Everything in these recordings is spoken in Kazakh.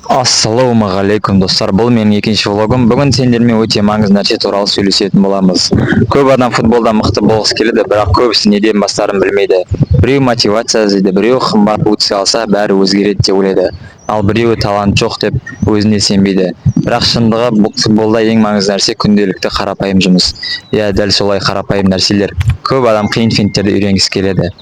Ассалаумағалейкум достар, бұл менің екінші влогым. Бүгін сендермен өте маңызды нәрсе туралы сөйлесетін боламыз. Көп адам футболда мықты болғысы келеді, бірақ көбісі неден бастарын білмейді. Біреу мотивация іздейді, біреу қымбат бутс алса бәрі өзгереді деп ойлайды. Ал біреуі талант жоқ деп өзіне сенбейді. Бірақ шындығы бұл футболда ең маңызды нәрсе күнделікті қарапайым жұмыс. Иә, дәл солай қарапайым нәрселер. Көп адам қиын финттерді үйренгісі келеді.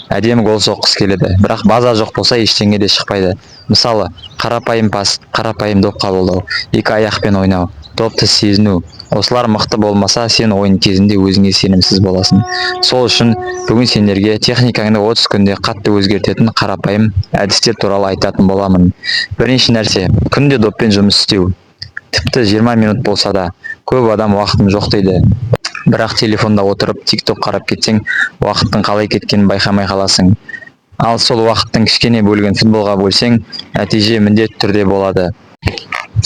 Әдемі гол соққысы келеді, бірақ база жоқ болса ештеңе де шықпайды. Мысалы, қарапайым пас, қарапайым доп қабылдау, екі аяқпен ойнау, допты сезіну. Осылар мықты болмаса, сен ойын кезінде өзіңе сенімсіз боласың. Сол үшін бүгін сендерге техникаңды 30 күнде қатты өзгертетін қарапайым әдістер туралы айтатын боламын. Бірінші нәрсе, күнде доппен жұмыс істеу. Тіпті 20 минут болса да, көп адам уақытым жоқ дейді. Бірақ телефонда отырып тикток қарап кетсең, уақыттың қалай кеткенін байқамай қаласың. Ал сол уақыттың кішкене бөлігін футболға бөлсең, нәтиже міндетті түрде болады.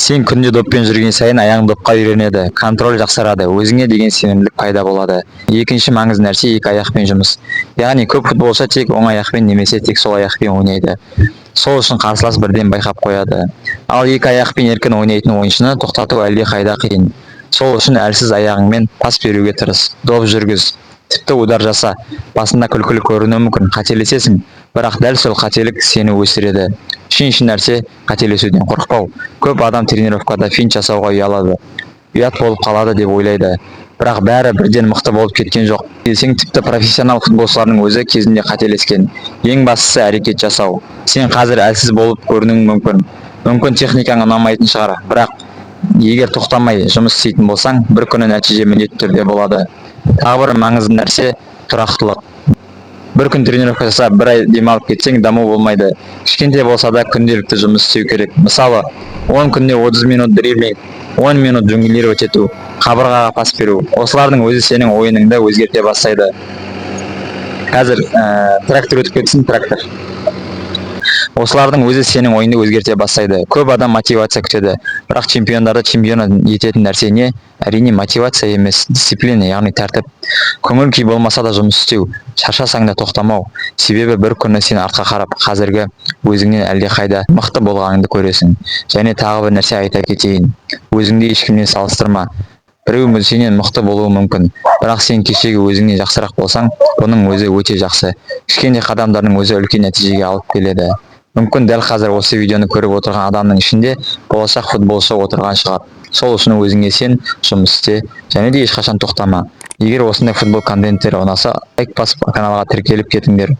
Сен күнде доппен жүрген сайын аяғың допқа үйренеді, контроль жақсарады, өзіңе деген сенімділік пайда болады. Екінші маңызды нәрсе екі аяқпен жұмыс. Яғни көп футболшы тек оң аяқпен немесе тек сол аяқпен ойнайды. Сол үшін қарсылас бірден байқап қояды. Ал екі аяқпен еркін ойнайтын ойыншыны тоқтату әлде қайда қиын. Сол үшін әлсіз аяғыңмен пас беруге тырыс, доп жүргіз, тіпті удар жаса. Басында күлкілі көрінуі мүмкін, қателесесің, бірақ дәл сол қателік сені өсіреді. Үшінші нәрсе, қателесуден қорықпау. Көп адам тренировкада финт жасауға ұялады. Ұят болып қалады деп ойлайды. Бірақ бәрі бірден мықты болып кеткен жоқ. Десең, тіпті профессионал футболшылардың өзі кезінде қателескен. Ең бастысы әрекет жасау. Сен қазір әлсіз болып көрінуің мүмкін. Мүмкін техникаң ұнамайтын шығар, бірақ егер тоқтамай жұмыс істейтін болсаң, бір күні нәтиже міндетті түрде болады. Тағы бір маңызды нәрсе тұрақтылық. Бір күн тренировка жасап, бір ай демалып кетсең, даму болмайды. Кішкентай болса да күнделікті жұмыс істеу керек. Мысалы, 10 күнде 30 минут дриблинг, 10 минут жонглировать ету, қабырғаға пас беру. Осылардың өзі сенің ойыныңды өзгерте бастайды. Қазір трактор өтіп кетсін, трактор. Осылардың өзі сенің ойынды өзгерте бастайды. Көп адам мотивация күтеді, бірақ чемпиондарды чемпион ететін нәрсе не? Әрине мотивация емес, дисциплина, яғни тәртіп. Көңіл күй болмаса да жұмыс істеу, шаршасаң да тоқтамау. Себебі бір күні сен артқа қарап, қазіргі өзіңнен әлдеқайда мықты болғаныңды көресің. Және тағы бір нәрсе айта кетейін. Өзіңді ешкіммен салыстырма. Біреу сенен мықты болуы мүмкін, бірақ сен кешегі өзіңнен жақсырақ болсаң, оның өзі өте жақсы. Кішкентай қадамдардың өзі үлкен нәтижеге алып келеді. Мүмкін дәл қазір осы видеоны көріп отырған адамның ішінде болашақ футболшы отырған шығар. Сол үшін өзіңе сен, жұмыс істе, және де ешқашан тоқтама. Егер осындай футбол контенттері ұнаса, лайк басып каналға тіркеліп кетіңдер.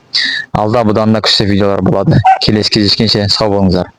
Алда бұдан да күшті видеолар болады. Келесі кездескенше сау болыңыздар.